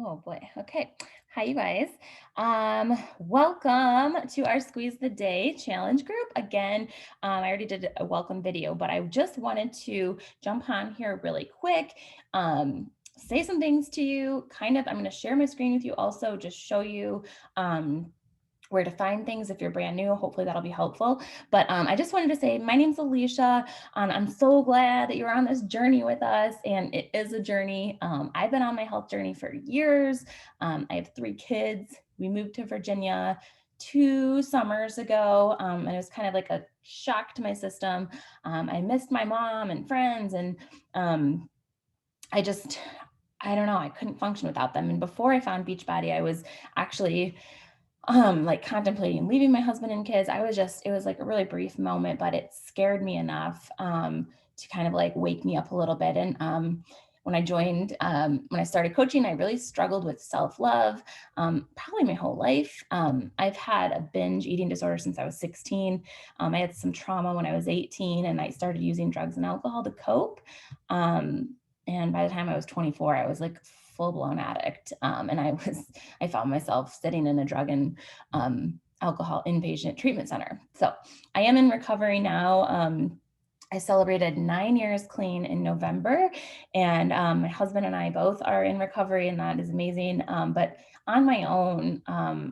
Oh boy. Okay. Hi, you guys. Welcome to our Squeeze the Day challenge group. Again, I already did a welcome video, but I just wanted to jump on here really quick, say some things to you. I'm going to share my screen with you also, just show you where to find things if you're brand new. Hopefully that'll be helpful. But I just wanted to say, my name's Alicia. I'm so glad that you're on this journey with us. And it is a journey. I've been on my health journey for years. I have 3 kids. We moved to Virginia 2 summers ago. And it was kind of like a shock to my system. I missed my mom and friends. And I just, I don't know, I couldn't function without them. And before I found Beachbody, I was actually like contemplating leaving my husband and kids. It was like a really brief moment, but it scared me enough to kind of like wake me up a little bit. And when I started coaching, I really struggled with self-love, probably my whole life. I've had a binge eating disorder since I was 16. I had some trauma when I was 18 and I started using drugs and alcohol to cope. And by the time I was 24, I was like full blown addict. And I found myself sitting in a drug and alcohol inpatient treatment center. So I am in recovery now. I celebrated 9 years clean in November, and my husband and I both are in recovery, and that is amazing. But on my own,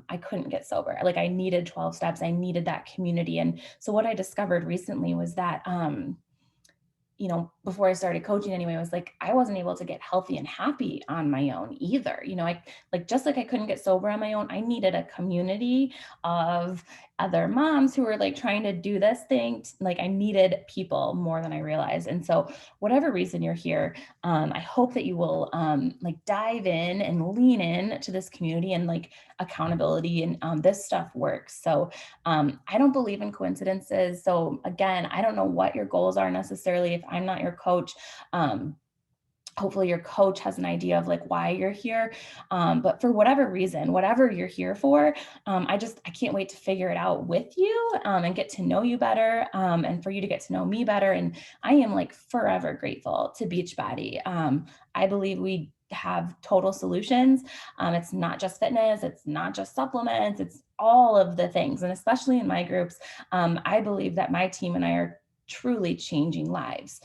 I couldn't get sober. Like I needed 12 steps. I needed that community. And so what I discovered recently was that, before I started coaching anyway, was like, I wasn't able to get healthy and happy on my own either. Just like I couldn't get sober on my own, I needed a community of other moms who were like trying to do this thing. Like I needed people more than I realized. And so whatever reason you're here, I hope that you will like dive in and lean in to this community and like accountability, and this stuff works. So I don't believe in coincidences. So again, I don't know what your goals are necessarily if I'm not your coach. Um, Hopefully your coach has an idea of like why you're here. But for whatever reason, whatever you're here for, I can't wait to figure it out with you, and get to know you better, and for you to get to know me better. And I am like forever grateful to Beachbody. I believe we have total solutions. It's not just fitness, it's not just supplements, it's all of the things. And especially in my groups, I believe that my team and I are truly changing lives,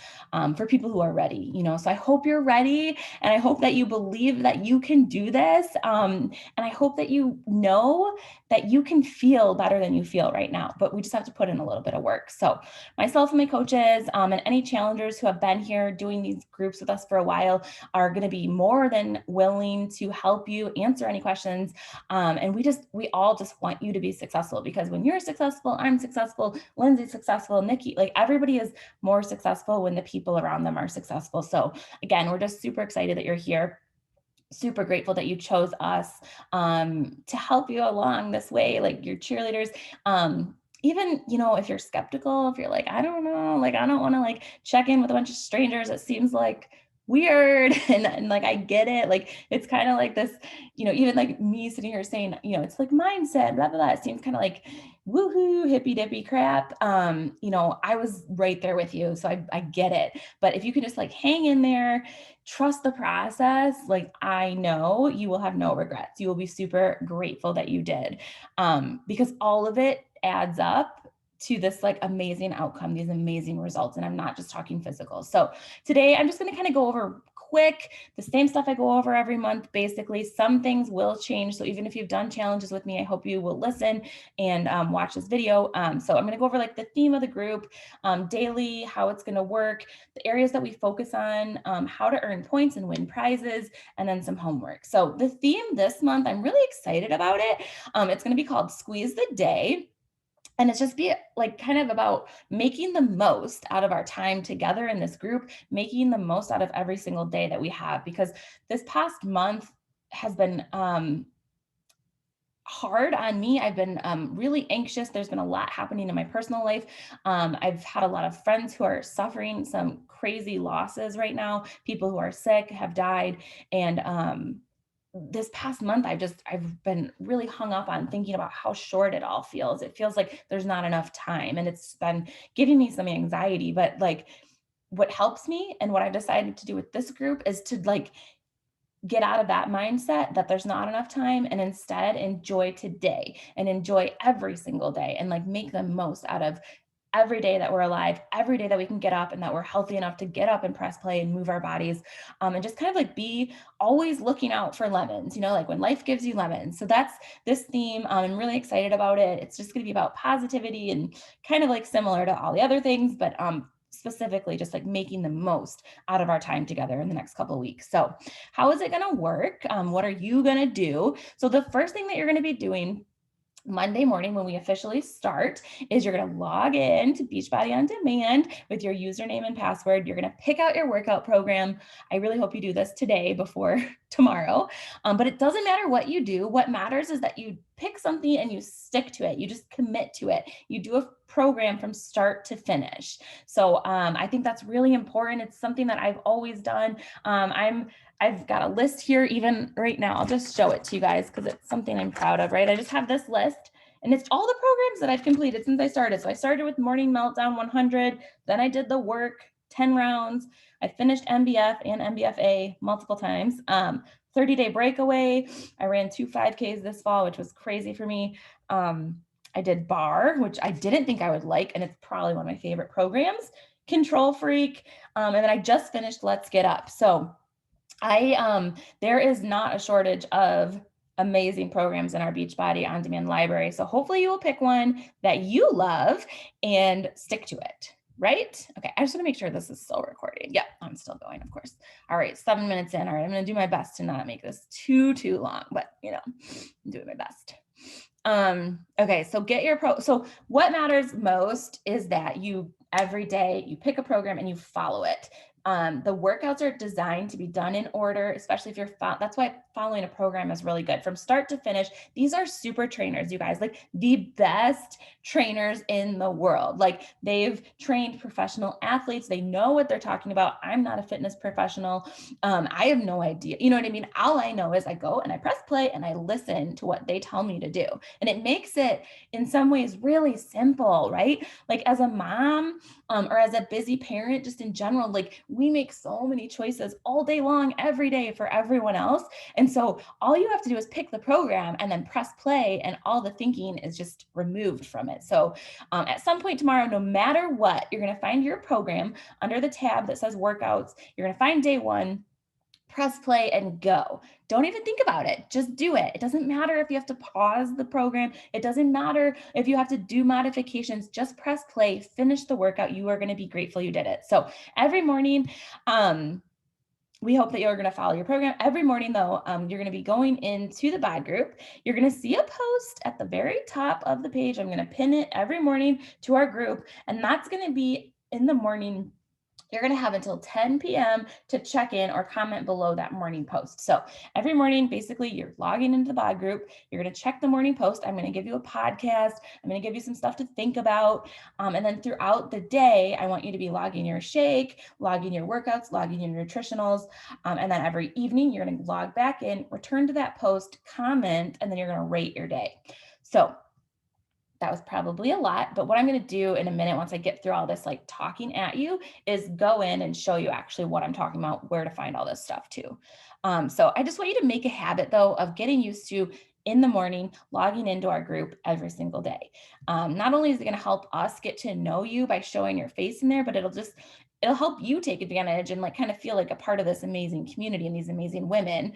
for people who are ready, So I hope you're ready, and I hope that you believe that you can do this. And I hope that you know that you can feel better than you feel right now, but we just have to put in a little bit of work. So myself and my coaches, and any challengers who have been here doing these groups with us for a while are going to be more than willing to help you answer any questions. And we all just want you to be successful, because when you're successful, I'm successful, Lindsay's successful, Nikki, like everybody is more successful when the people around them are successful. So again, we're just super excited that you're here. Super grateful that you chose us, to help you along this way, like your cheerleaders. Even, if you're skeptical, if you're like, I don't know, like, I don't want to like check in with a bunch of strangers, it seems like weird. And like, I get it. Like, it's kind of like this, even like me sitting here saying, it's like mindset, blah, blah, blah. It seems kind of like woohoo, hippy dippy crap. I was right there with you. So I get it. But if you can just like hang in there, trust the process, like I know you will have no regrets. You will be super grateful that you did, because all of it adds up to this like amazing outcome, these amazing results. And I'm not just talking physical. So today I'm just going to kind of go over quick the same stuff I go over every month. Basically, some things will change. So even if you've done challenges with me, I hope you will listen and watch this video. So I'm going to go over like the theme of the group, daily, how it's going to work, the areas that we focus on, how to earn points and win prizes, and then some homework. So the theme this month, I'm really excited about it. It's going to be called Squeeze the Day. And it's just be like kind of about making the most out of our time together in this group, making the most out of every single day that we have, because this past month has been hard on me. I've been really anxious. There's been a lot happening in my personal life. I've had a lot of friends who are suffering some crazy losses right now. People who are sick have died. And this past month, I've been really hung up on thinking about how short it all feels. It feels like there's not enough time, and it's been giving me some anxiety. But like, what helps me and what I've decided to do with this group is to like get out of that mindset that there's not enough time and instead enjoy today and enjoy every single day and like make the most out of every day that we're alive, every day that we can get up and that we're healthy enough to get up and press play and move our bodies, and just kind of like be always looking out for lemons, like when life gives you lemons. So that's this theme. I'm really excited about it. It's just going to be about positivity and kind of like similar to all the other things, but specifically just like making the most out of our time together in the next couple of weeks. So how is it going to work? What are you going to do? So the first thing that you're going to be doing Monday morning when we officially start is you're going to log in to Beachbody On Demand with your username and password. You're going to pick out your workout program. I really hope you do this today before tomorrow. But it doesn't matter what you do. What matters is that you pick something and you stick to it. You just commit to it. You do a program from start to finish. So I think that's really important. It's something that I've always done. I've got a list here even right now. I'll just show it to you guys because it's something I'm proud of, right? I just have this list and it's all the programs that I've completed since I started. So I started with Morning Meltdown 100, then I did the work, 10 rounds. I finished MBF and MBFA multiple times. 30-day breakaway. I ran 2 5Ks this fall, which was crazy for me. I did bar, which I didn't think I would like, and it's probably one of my favorite programs. Control Freak. And then I just finished Let's Get Up. So there is not a shortage of amazing programs in our Beachbody On Demand library. So hopefully you will pick one that you love and stick to it. Right? Okay. I just want to make sure this is still recording. Yeah, I'm still going, of course. All right. 7 minutes in. All right. I'm going to do my best to not make this too long, but I'm doing my best. Okay. So so what matters most is that you every day you pick a program and you follow it. The workouts are designed to be done in order, especially if that's why following a program is really good from start to finish. These are super trainers, you guys, like the best trainers in the world. Like they've trained professional athletes. They know what they're talking about. I'm not a fitness professional. I have no idea. You know what I mean? All I know is I go and I press play and I listen to what they tell me to do. And it makes it in some ways really simple, right? Like as a mom, or as a busy parent, just in general, like we make so many choices all day long, every day for everyone else. And so all you have to do is pick the program and then press play, and all the thinking is just removed from it. So at some point tomorrow, no matter what, you're going to find your program under the tab that says workouts. You're going to find day one. Press play and go. Don't even think about it. Just do it. It doesn't matter if you have to pause the program. It doesn't matter if you have to do modifications. Just press play, finish the workout. You are going to be grateful you did it. So every morning, we hope that you're going to follow your program. Every morning, though, you're going to be going into the bod group. You're going to see a post at the very top of the page. I'm going to pin it every morning to our group, and that's going to be in the morning. You're going to have until 10 p.m. to check in or comment below that morning post. So every morning, basically, you're logging into the bod group. You're going to check the morning post. I'm going to give you a podcast. I'm going to give you some stuff to think about. And then throughout the day, I want you to be logging your shake, logging your workouts, logging your nutritionals. And then every evening, you're going to log back in, return to that post, comment, and then you're going to rate your day. So that was probably a lot, but what I'm going to do in a minute, once I get through all this like talking at you, is go in and show you actually what I'm talking about, where to find all this stuff too. So I just want you to make a habit though of getting used to in the morning, logging into our group every single day. Not only is it going to help us get to know you by showing your face in there, but it'll help you take advantage and like kind of feel like a part of this amazing community and these amazing women.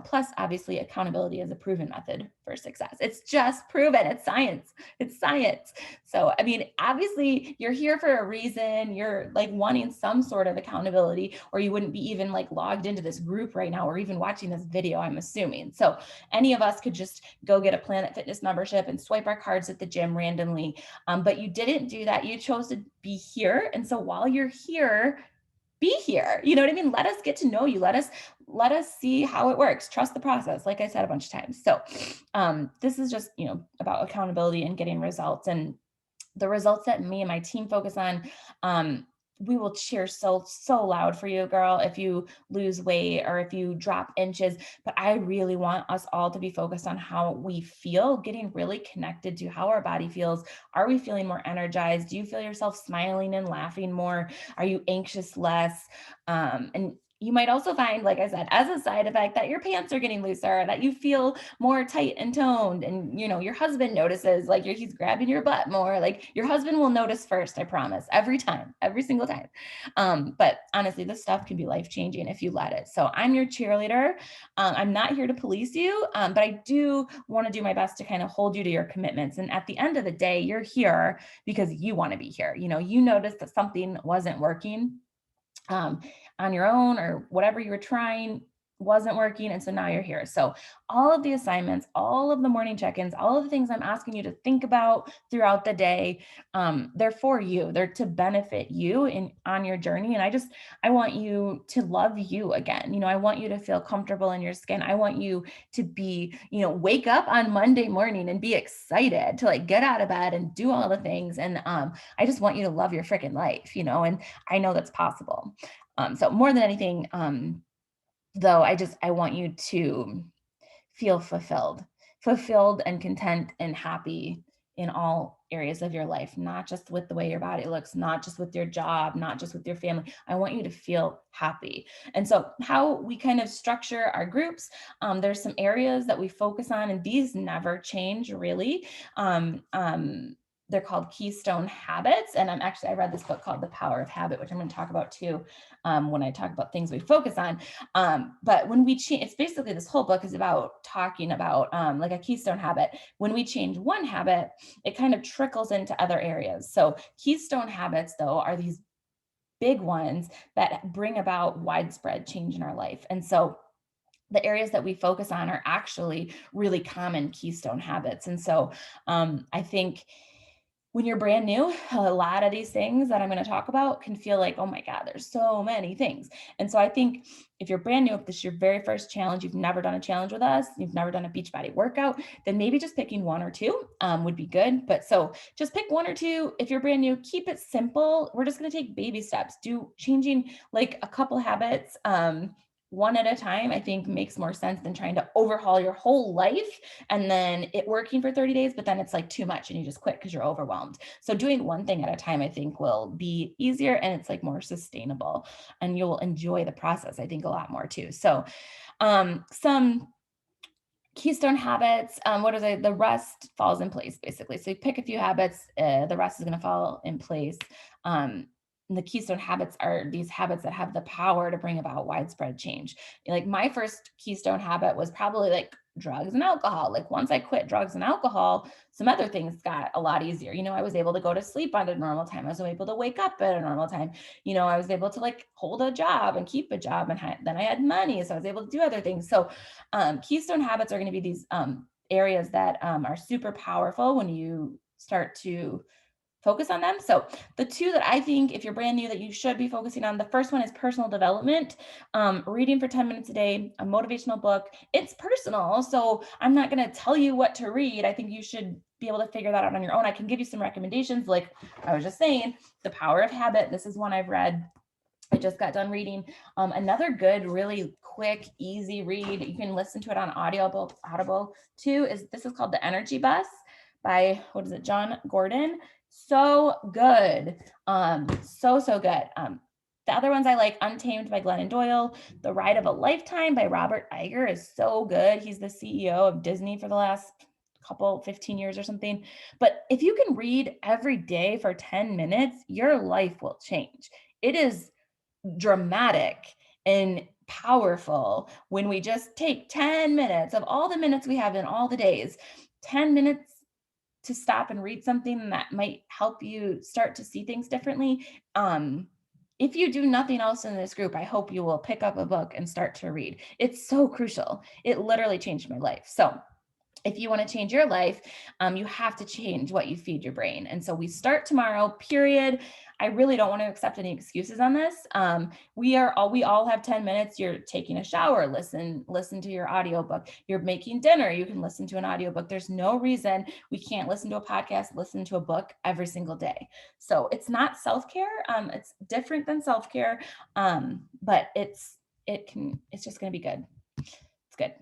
Plus obviously accountability is a proven method for success. It's just proven. It's science. It's science. So, I mean, obviously you're here for a reason. You're like wanting some sort of accountability, or you wouldn't be even like logged into this group right now, or even watching this video, I'm assuming. So any of us could just go get a Planet Fitness membership and swipe our cards at the gym randomly. But you didn't do that. You chose to be here. And so while you're here, be here. You know what I mean? Let us get to know you. Let us see how it works. Trust the process, like I said a bunch of times. So this is just, about accountability and getting results. And the results that me and my team focus on, we will cheer so loud for you, girl, if you lose weight or if you drop inches. But I really want us all to be focused on how we feel, getting really connected to how our body feels. Are we feeling more energized? Do you feel yourself smiling and laughing more? Are you anxious less? And You might also find, like I said, as a side effect that your pants are getting looser, that you feel more tight and toned, and your husband notices, like he's grabbing your butt more. Like your husband will notice first, I promise, every time, every single time. But honestly, this stuff can be life changing if you let it. So I'm your cheerleader. I'm not here to police you, but I do want to do my best to kind of hold you to your commitments. And at the end of the day, you're here because you want to be here. You noticed that something wasn't working, um, on your own, or whatever you were trying wasn't working. And so now you're here. So all of the assignments, all of the morning check-ins, all of the things I'm asking you to think about throughout the day, they're for you. They're to benefit you on your journey. And I want you to love you again. I want you to feel comfortable in your skin. I want you to be, wake up on Monday morning and be excited to like get out of bed and do all the things. And I just want you to love your freaking life, and I know that's possible. So more than anything, though, I want you to feel fulfilled and content and happy in all areas of your life, not just with the way your body looks, not just with your job, not just with your family. I want you to feel happy. And so how we kind of structure our groups, there's some areas that we focus on, and these never change really. They're called Keystone Habits. And I read this book called The Power of Habit, which I'm going to talk about too, when I talk about things we focus on. But when we change, it's basically, this whole book is about talking about like a keystone habit. When we change one habit, it kind of trickles into other areas. So keystone habits, though, are these big ones that bring about widespread change in our life. And so the areas that we focus on are actually really common keystone habits. And so I think when you're brand new, a lot of these things that I'm going to talk about can feel like, oh my God, there's so many things. And so I think if you're brand new, if this is your very first challenge, you've never done a challenge with us, you've never done a Beachbody workout, then maybe just picking one or two would be good. But so just pick one or two. If you're brand new, keep it simple. We're just going to take baby steps, changing like a couple habits, one at a time, I think makes more sense than trying to overhaul your whole life and then it working for 30 days, but then it's like too much and you just quit because you're overwhelmed. So doing one thing at a time, I think will be easier and it's like more sustainable and you'll enjoy the process, I think, a lot more too. So some keystone habits, what are they? The rest falls in place basically. So you pick a few habits, the rest is going to fall in place. And the keystone habits are these habits that have the power to bring about widespread change. Like my first keystone habit was probably like drugs and alcohol. Like once I quit drugs and alcohol, some other things got a lot easier. I was able to go to sleep at a normal time. I was able to wake up at a normal time. I was able to like hold a job and keep a job, and then I had money, so I was able to do other things. So keystone habits are going to be these areas that are super powerful when you start to focus on them. So the two that I think, if you're brand new, that you should be focusing on, the first one is personal development, reading for 10 minutes a day, a motivational book. It's personal, so I'm not going to tell you what to read. I think you should be able to figure that out on your own. I can give you some recommendations, like I was just saying, The Power of Habit. This is one I've read. I just got done reading. Another good, really quick, easy read, you can listen to it on Audible too, this is called The Energy Bus by, John Gordon. So good. So good. The other ones I like, Untamed by Glennon Doyle, The Ride of a Lifetime by Robert Iger is so good. He's the CEO of Disney for the last 15 years or something. But if you can read every day for 10 minutes, your life will change. It is dramatic and powerful when we just take 10 minutes of all the minutes we have in all the days, 10 minutes to stop and read something that might help you start to see things differently. If you do nothing else in this group, I hope you will pick up a book and start to read. It's so crucial. It literally changed my life. So if you want to change your life, you have to change what you feed your brain. And so we start tomorrow, period. I really don't want to accept any excuses on this. We all have 10 minutes. You're taking a shower, listen to your audiobook. You're making dinner, you can listen to an audiobook. There's no reason we can't listen to a podcast, listen to a book every single day. So it's not self-care. It's different than self-care. But it's just going to be good. It's good.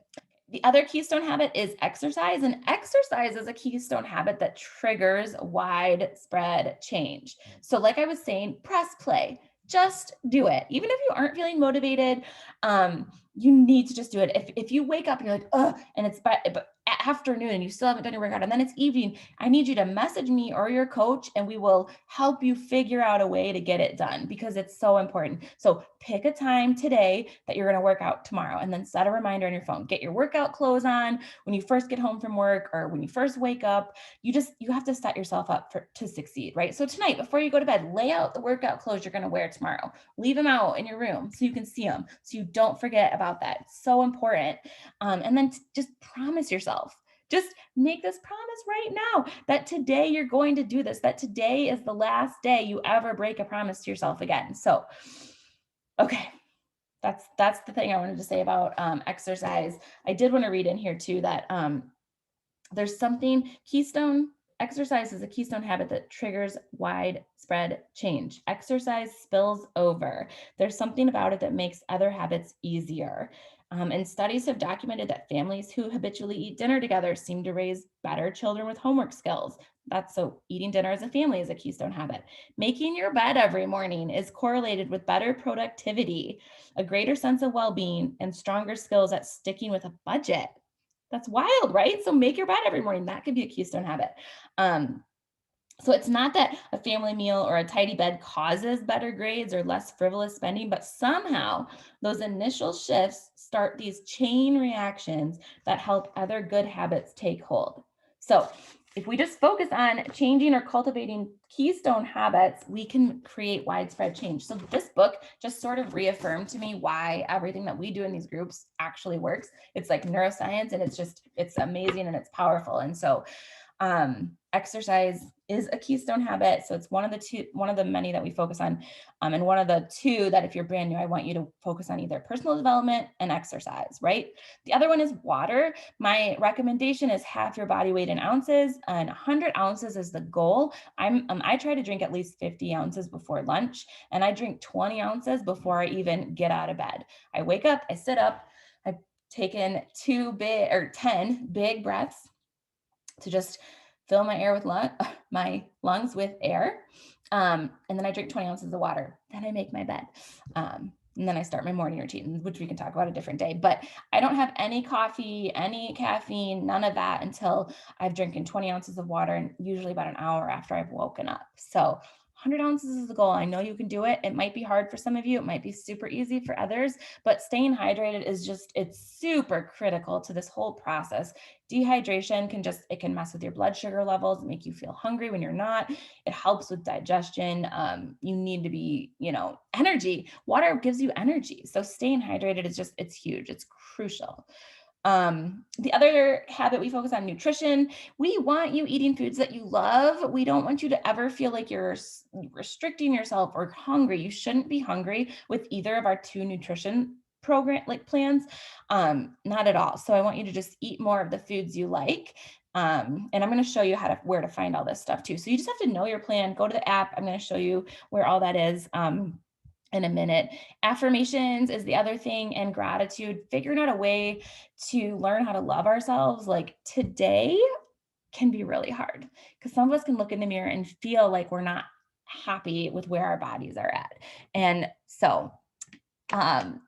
The other keystone habit is exercise, and exercise is a keystone habit that triggers widespread change. So like I was saying, press play, just do it. Even if you aren't feeling motivated, you need to just do it. If you wake up and you're like, oh, and it's but afternoon and you still haven't done your workout and then it's evening, I need you to message me or your coach and we will help you figure out a way to get it done because it's so important. So pick a time today that you're going to work out tomorrow and then set a reminder on your phone. Get your workout clothes on when you first get home from work or when you first wake up. You have to set yourself up to succeed, right? So tonight, before you go to bed, lay out the workout clothes you're going to wear tomorrow. Leave them out in your room so you can see them, so you don't forget about that. It's so important. And then just promise yourself. Just make this promise right now that today you're going to do this, that today is the last day you ever break a promise to yourself again. So, okay, that's the thing I wanted to say about exercise. I did want to read in here too that there's something, exercise is a keystone habit that triggers widespread change. Exercise spills over. There's something about it that makes other habits easier. And studies have documented that families who habitually eat dinner together seem to raise better children with homework skills. That's so eating dinner as a family is a keystone habit. Making your bed every morning is correlated with better productivity, a greater sense of well-being, and stronger skills at sticking with a budget. That's wild, right? So make your bed every morning. That could be a keystone habit. So it's not that a family meal or a tidy bed causes better grades or less frivolous spending, but somehow those initial shifts start these chain reactions that help other good habits take hold. So if we just focus on changing or cultivating keystone habits, we can create widespread change. So this book just sort of reaffirmed to me why everything that we do in these groups actually works. It's like neuroscience and it's amazing and it's powerful. And so exercise is a keystone habit. So it's one of the many that we focus on. And one of the two that if you're brand new, I want you to focus on either personal development and exercise, right? The other one is water. My recommendation is half your body weight in ounces, and 100 ounces is the goal. I try to drink at least 50 ounces before lunch, and I drink 20 ounces before I even get out of bed. I wake up, I sit up, I take in 10 big breaths to just fill my lungs with air. And then I drink 20 ounces of water. Then I make my bed. And then I start my morning routine, which we can talk about a different day. But I don't have any coffee, any caffeine, none of that until I've drinking 20 ounces of water, and usually about an hour after I've woken up. So 100 ounces is the goal. I know you can do it. It might be hard for some of you. It might be super easy for others, but staying hydrated it's super critical to this whole process. Dehydration it can mess with your blood sugar levels, make you feel hungry when you're not. It helps with digestion. You need to be, energy. Water gives you energy. So staying hydrated it's huge. It's crucial. The other habit, we focus on nutrition. We want you eating foods that you love. We don't want you to ever feel like you're restricting yourself or hungry. You shouldn't be hungry with either of our two nutrition plans. Not at all. So I want you to just eat more of the foods you like. And I'm going to show you where to find all this stuff too. So you just have to know your plan. Go to the app. I'm going to show you where all that is. In a minute. Affirmations is the other thing, and gratitude, figuring out a way to learn how to love ourselves. Like today can be really hard because some of us can look in the mirror and feel like we're not happy with where our bodies are at. And so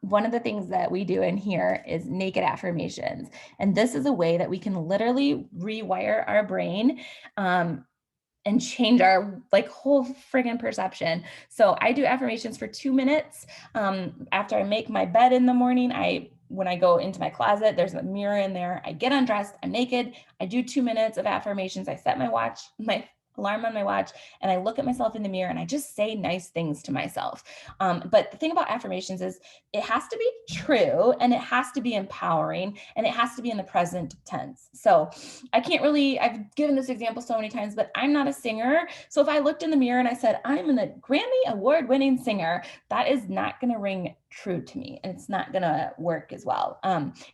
one of the things that we do in here is naked affirmations. And this is a way that we can literally rewire our brain and change our whole friggin' perception. So I do affirmations for 2 minutes. After I make my bed in the morning, when I go into my closet, there's a mirror in there. I get undressed, I'm naked. I do 2 minutes of affirmations. I set my alarm on my watch, and I look at myself in the mirror and I just say nice things to myself. But the thing about affirmations is it has to be true, and it has to be empowering, and it has to be in the present tense. So I've given this example so many times, but I'm not a singer. So if I looked in the mirror and I said, I'm a Grammy award-winning singer, that is not going to ring true to me, and it's not going to work as well.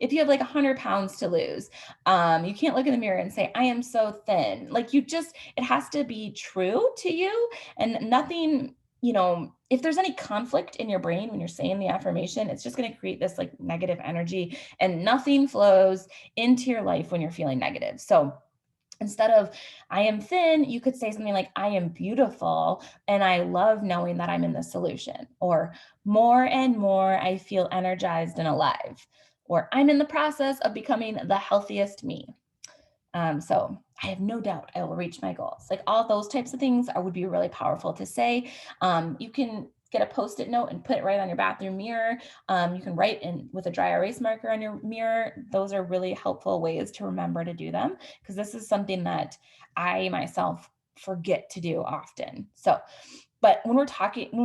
If you have 100 pounds to lose, you can't look in the mirror and say, I am so thin. It has to be true to you, and nothing, if there's any conflict in your brain when you're saying the affirmation, it's just going to create this negative energy, and nothing flows into your life when you're feeling negative. So Instead of I am thin, you could say something like I am beautiful and I love knowing that I'm in the solution. Or more and more, I feel energized and alive. Or I'm in the process of becoming the healthiest me. So I have no doubt I will reach my goals. Like all those types of things would be really powerful to say. You can get a post-it note and put it right on your bathroom mirror. You can write in with a dry erase marker on your mirror. Those are really helpful ways to remember to do them, because this is something that I myself forget to do often. So, but when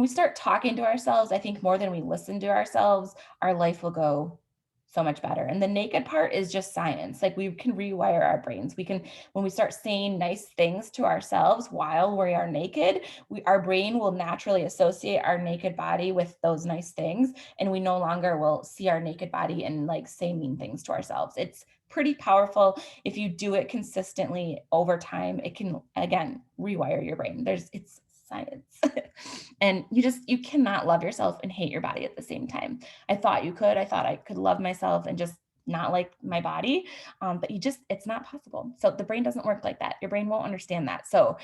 we start talking to ourselves, I think more than we listen to ourselves, our life will go so much better. And the naked part is just science. Like we can rewire our brains. We can, when we start saying nice things to ourselves while we are naked, our brain will naturally associate our naked body with those nice things. And we no longer will see our naked body and like say mean things to ourselves. It's pretty powerful. If you do it consistently over time, it can, again, rewire your brain. It's science. And you cannot love yourself and hate your body at the same time. I thought you could. I thought I could love myself and just not like my body. But it's not possible. So the brain doesn't work like that. Your brain won't understand that. So,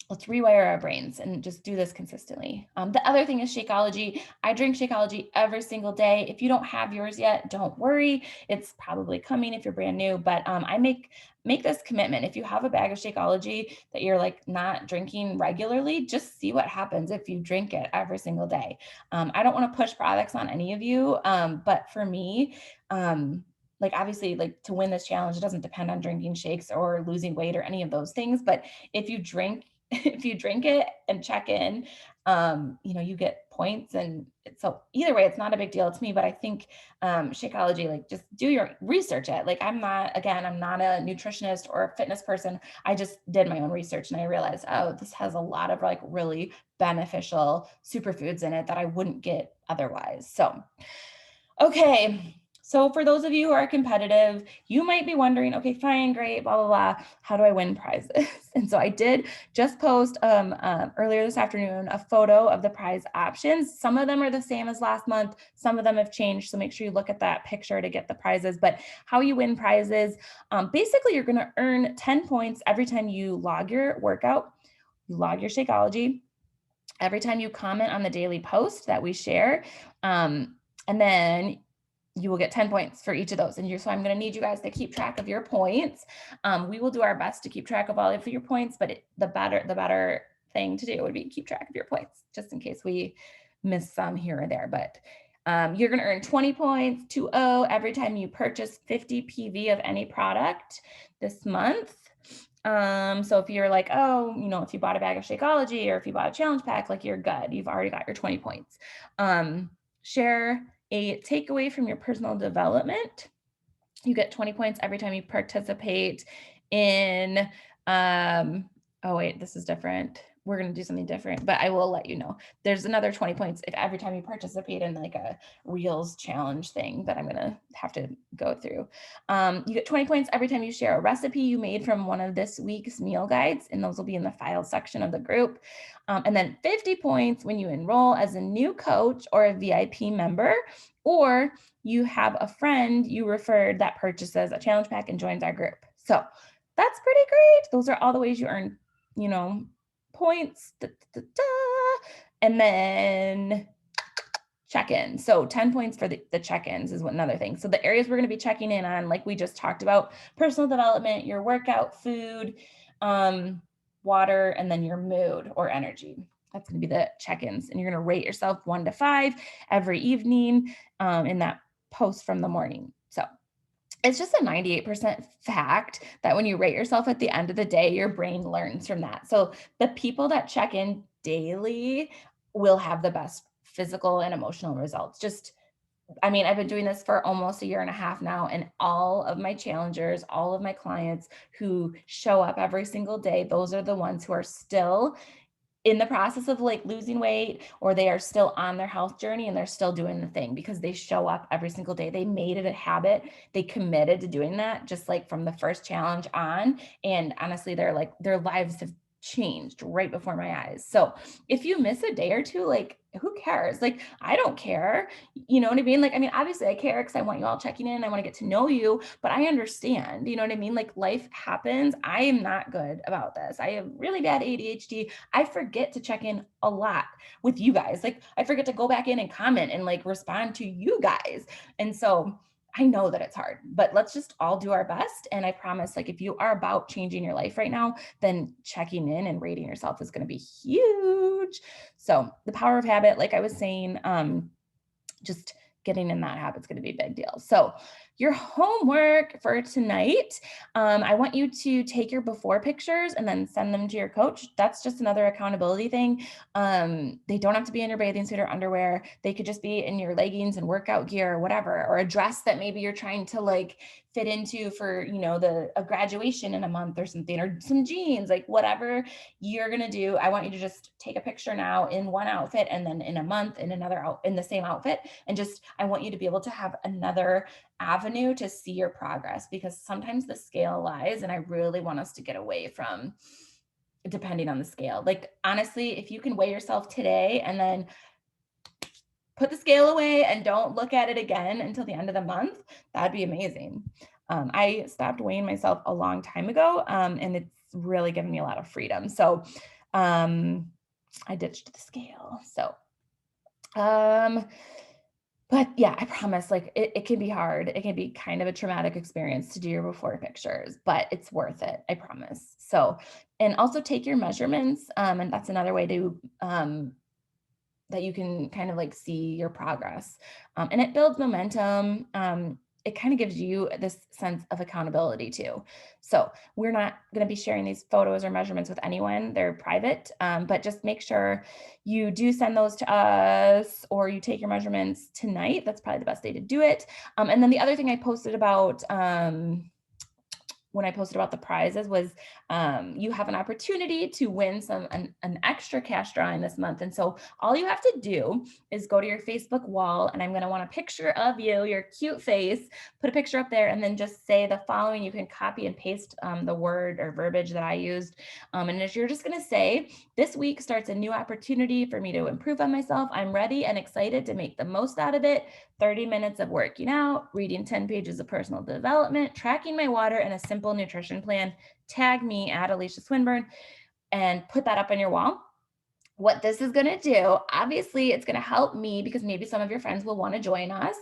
let's rewire our brains and just do this consistently. The other thing is Shakeology. I drink Shakeology every single day. If you don't have yours yet, don't worry. It's probably coming if you're brand new, but I make this commitment. If you have a bag of Shakeology that you're like not drinking regularly, just see what happens if you drink it every single day. I don't want to push products on any of you, but for me, like obviously like to win this challenge, it doesn't depend on drinking shakes or losing weight or any of those things. But if you drink if you drink it and check in, you get points. And so either way, it's not a big deal to me, but I think Shakeology, like just do your research it. Like I'm not a nutritionist or a fitness person. I just did my own research and I realized, oh, this has a lot of like really beneficial superfoods in it that I wouldn't get otherwise. So okay. So for those of you who are competitive, you might be wondering, okay, fine, great, blah, blah, blah. How do I win prizes? And so I did just post earlier this afternoon a photo of the prize options. Some of them are the same as last month. Some of them have changed. So make sure you look at that picture to get the prizes. But how you win prizes, basically you're going to earn 10 points every time you log your workout, you log your Shakeology, every time you comment on the daily post that we share. And then you will get 10 points for each of those. So I'm going to need you guys to keep track of your points. We will do our best to keep track of all of your points, but the better thing to do would be keep track of your points, just in case we miss some here or there. But you're going to earn 20 points, 20, every time you purchase 50 PV of any product this month. So if you're like, oh, if you bought a bag of Shakeology or if you bought a challenge pack, like you're good. You've already got your 20 points. Share a takeaway from your personal development. You get 20 points every time you participate in, oh wait, this is different. We're going to do something different, but I will let you know. There's another 20 points if every time you participate in like a Reels challenge thing that I'm going to have to go through. You get 20 points every time you share a recipe you made from one of this week's meal guides, and those will be in the files section of the group. And then 50 points when you enroll as a new coach or a VIP member, or you have a friend you referred that purchases a challenge pack and joins our group. So that's pretty great. Those are all the ways you earn, points. And then check-in. So 10 points for the check-ins is another thing. So the areas we're going to be checking in on, like we just talked about, personal development, your workout, food, water, and then your mood or energy. That's going to be the check-ins. And you're going to rate yourself 1 to 5 every evening in that post from the morning. So it's just a 98% fact that when you rate yourself at the end of the day, your brain learns from that. So the people that check in daily will have the best physical and emotional results. I've been doing this for almost a year and a half now, and all of my challengers, all of my clients who show up every single day, those are the ones who are still in the process of like losing weight, or they are still on their health journey and they're still doing the thing because they show up every single day. They made it a habit. They committed to doing that, just like from the first challenge on. And honestly, their lives have changed right before my eyes. So if you miss a day or two, like who cares? Like, I don't care. You know what I mean? Like, I mean, obviously I care because I want you all checking in. I want to get to know you, but I understand, you know what I mean? Like, life happens. I am not good about this. I have really bad ADHD. I forget to check in a lot with you guys. Like, I forget to go back in and comment and like respond to you guys. And so I know that it's hard, but let's just all do our best. And I promise, like, if you are about changing your life right now, then checking in and rating yourself is going to be huge. So the power of habit, like I was saying, just getting in that habit is going to be a big deal. So your homework for tonight, I want you to take your before pictures and then send them to your coach. That's just another accountability thing. They don't have to be in your bathing suit or underwear. They could just be in your leggings and workout gear or whatever, or a dress that maybe you're trying to like fit into for, you know, a graduation in a month or something, or some jeans, like whatever you're going to do. I want you to just take a picture now in one outfit, and then in a month in another in the same outfit. And just, I want you to be able to have another avenue to see your progress, because sometimes the scale lies, and I really want us to get away from depending on the scale. Like, honestly, if you can weigh yourself today and then put the scale away and don't look at it again until the end of the month, that'd be amazing. I stopped weighing myself a long time ago, and it's really given me a lot of freedom. So I ditched the scale. So, but yeah, I promise, like, it can be hard. It can be kind of a traumatic experience to do your before pictures, but it's worth it. I promise. So, and also take your measurements. And that's another way to, that you can kind of like see your progress. And it builds momentum. It kind of gives you this sense of accountability too. So we're not going to be sharing these photos or measurements with anyone. They're private, but just make sure you do send those to us, or you take your measurements tonight. That's probably the best day to do it. And then the other thing I posted about, when I posted about the prizes was, you have an opportunity to win an extra cash drawing this month. And so all you have to do is go to your Facebook wall, and I'm going to want a picture of you, your cute face, put a picture up there, and then just say the following. You can copy and paste the word or verbiage that I used. And as you're just going to say, this week starts a new opportunity for me to improve on myself. I'm ready and excited to make the most out of it. 30 minutes of working out, reading 10 pages of personal development, tracking my water, and a simple nutrition plan. Tag me at Alicia Swinburne and put that up on your wall. What this is going to do, obviously, it's going to help me because maybe some of your friends will want to join us.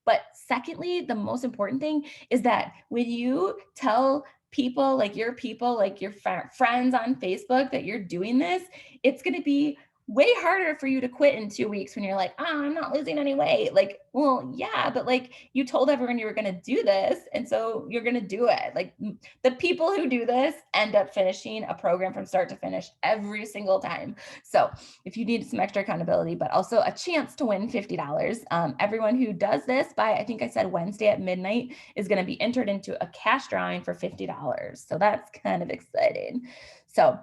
But secondly, the most important thing is that when you tell people, like your friends on Facebook, that you're doing this, it's going to be way harder for you to quit in 2 weeks when you're like, oh, I'm not losing any weight. Like, well, yeah, but like, you told everyone you were going to do this. And so you're going to do it. Like, the people who do this end up finishing a program from start to finish every single time. So if you need some extra accountability, but also a chance to win $50, everyone who does this by, I think I said Wednesday at midnight, is going to be entered into a cash drawing for $50. So that's kind of exciting. So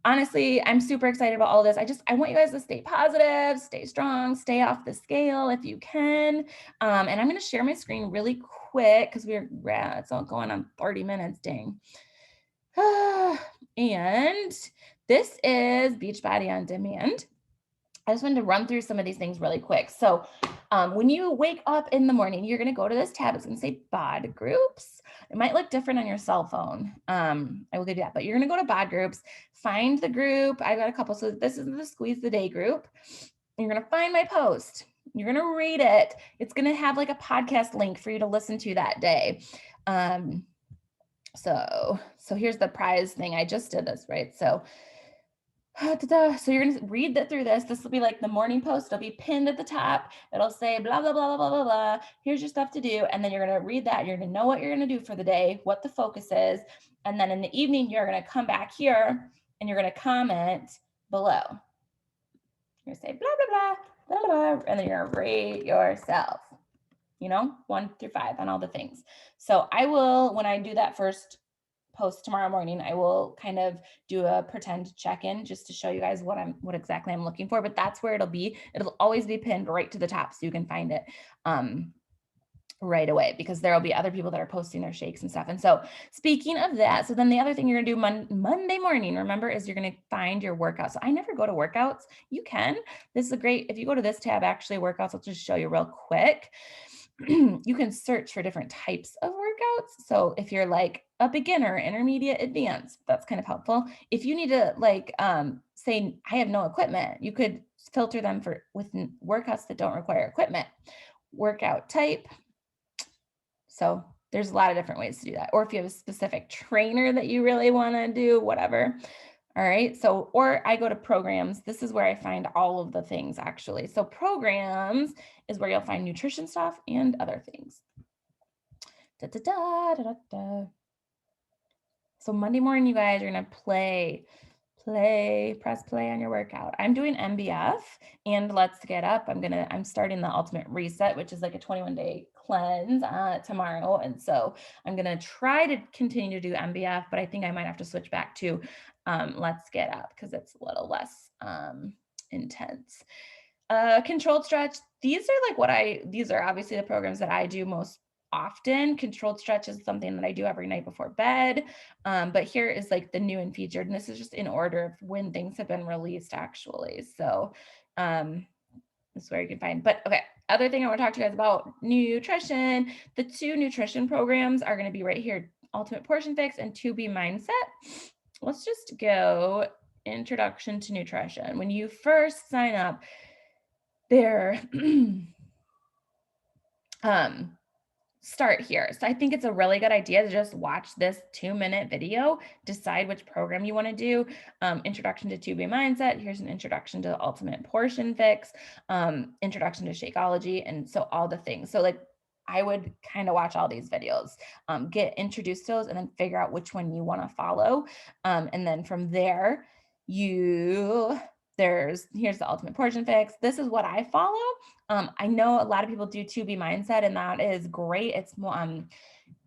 honestly, I'm super excited about all this. I want you guys to stay positive, stay strong, stay off the scale if you can. And I'm going to share my screen really quick because it's all going on 30 minutes. Dang. And this is Beachbody on Demand. I just wanted to run through some of these things really quick. So when you wake up in the morning, you're going to go to this tab. It's going to say bod groups. It might look different on your cell phone. I will give you that, but you're going to go to bod groups, find the group. I've got a couple. So this is the Squeeze the Day group. You're going to find my post. You're going to read it. It's going to have like a podcast link for you to listen to that day. So here's the prize thing. I just did this, right? So you're going to read through this. This will be like the morning post. It'll be pinned at the top. It'll say blah, blah, blah, blah, blah, blah, blah. Here's your stuff to do. And then you're going to read that. You're going to know what you're going to do for the day, what the focus is. And then in the evening, you're going to come back here and you're going to comment below. You're going to say blah, blah, blah, blah, blah. And then you're going to rate yourself, 1 through 5 on all the things. So I will, when I do that first post tomorrow morning, I will kind of do a pretend check-in just to show you guys what exactly I'm looking for, but that's where it'll be. It'll always be pinned right to the top so you can find it. right away, because there will be other people that are posting their shakes and stuff. And so, speaking of that, so then the other thing you're gonna do Monday morning, remember, is you're gonna find your workout. So I never go to workouts. You can. This is a great, if you go to this tab, actually workouts, I'll just show you real quick. You can search for different types of workouts. So if you're like a beginner, intermediate, advanced, that's kind of helpful. If you need to like say I have no equipment, you could filter them for with workouts that don't require equipment. Workout type, so there's a lot of different ways to do that. Or if you have a specific trainer that you really want to do, whatever. All right. So, or I go to programs. This is where I find all of the things actually. So, programs is where you'll find nutrition stuff and other things. Da, da, da, da, da, da. So, Monday morning, you guys are going to press play on your workout. I'm doing MBF and Let's Get Up. I'm starting the Ultimate Reset, which is like a 21-day cleanse tomorrow. And so I'm going to try to continue to do MBF, but I think I might have to switch back to Let's Get Up because it's a little less intense. Controlled stretch. These are obviously the programs that I do most often. Controlled stretch is something that I do every night before bed. But here is like the new and featured, and this is just in order of when things have been released actually. So this is where you can find, but okay. Other thing I want to talk to you guys about nutrition. The 2 nutrition programs are going to be right here, Ultimate Portion Fix and 2B Mindset. Let's just go introduction to nutrition. When you first sign up, there start here. So I think it's a really good idea to just watch this 2-minute video, decide which program you want to do. Introduction to 2B Mindset. Here's an introduction to the Ultimate Portion Fix, introduction to Shakeology, and so all the things. So like I would kind of watch all these videos, get introduced to those, and then figure out which one you want to follow. And then from there, here's the Ultimate Portion Fix. This is what I follow. I know a lot of people do 2B Mindset, and that is great. It's more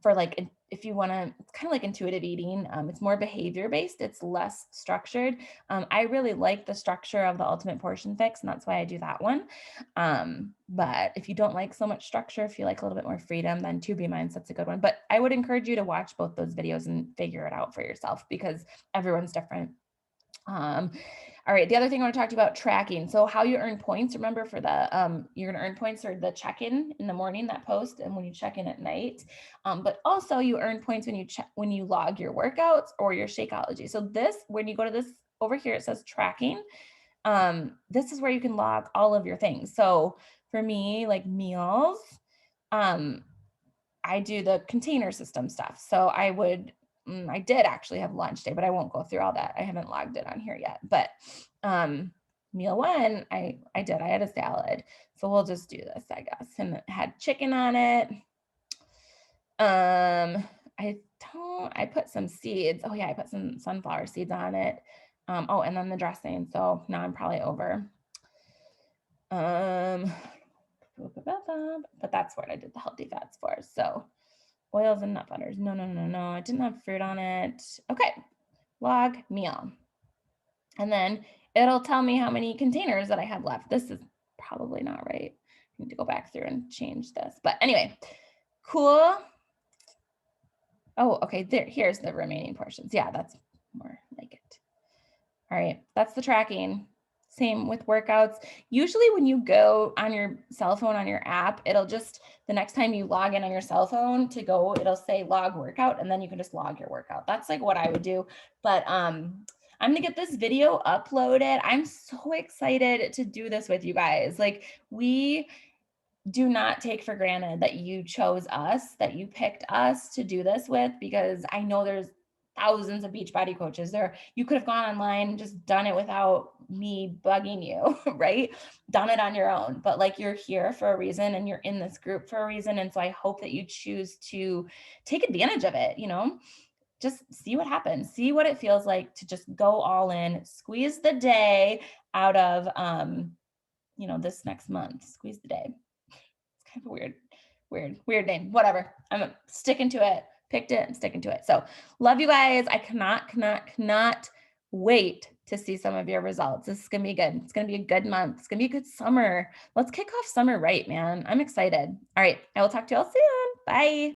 for like if you want to, it's kind of like intuitive eating. It's more behavior based. It's less structured. I really like the structure of the Ultimate Portion Fix, and that's why I do that one. But if you don't like so much structure, if you like a little bit more freedom, then 2B Mindset's a good one. But I would encourage you to watch both those videos and figure it out for yourself because everyone's different. All right, the other thing I want to talk to you about, tracking. So how you earn points, remember for the, you're going to earn points for the check-in in the morning, that post, and when you check in at night. But also you earn points when you log your workouts or your Shakeology. So when you go to this over here, it says tracking. This is where you can log all of your things. So for me, like meals, I do the container system stuff. So I did actually have lunch day, but I won't go through all that. I haven't logged it on here yet. But meal 1, I had a salad. So we'll just do this, I guess. And it had chicken on it. I put some seeds. Oh yeah, I put some sunflower seeds on it. And then the dressing. So now I'm probably over. But that's what I did the healthy fats for. So oils and nut butters. No. I didn't have fruit on it. Okay. Log meal. And then it'll tell me how many containers that I have left. This is probably not right. I need to go back through and change this. But anyway, cool. Oh, okay. Here's the remaining portions. Yeah, that's more like it. All right. That's the tracking. Same with workouts. Usually when you go on your cell phone, on your app, it'll just, the next time you log in on your cell phone to go, it'll say log workout, and then you can just log your workout. That's like what I would do. But I'm going to get this video uploaded. I'm so excited to do this with you guys. Like, we do not take for granted that you chose us, that you picked us to do this with, because I know there's thousands of Beachbody coaches there. You could have gone online and just done it without me bugging you, right? Done it on your own, but like, you're here for a reason and you're in this group for a reason. And so I hope that you choose to take advantage of it, just see what happens, see what it feels like to just go all in, squeeze the day out of, this next month, squeeze the day. Kind of a weird name, whatever. I'm sticking to it, picked it and sticking to it. So love you guys. I cannot wait to see some of your results. This is gonna be good. It's gonna be a good month. It's gonna be a good summer. Let's kick off summer right, man. I'm excited. All right. I will talk to y'all soon. Bye.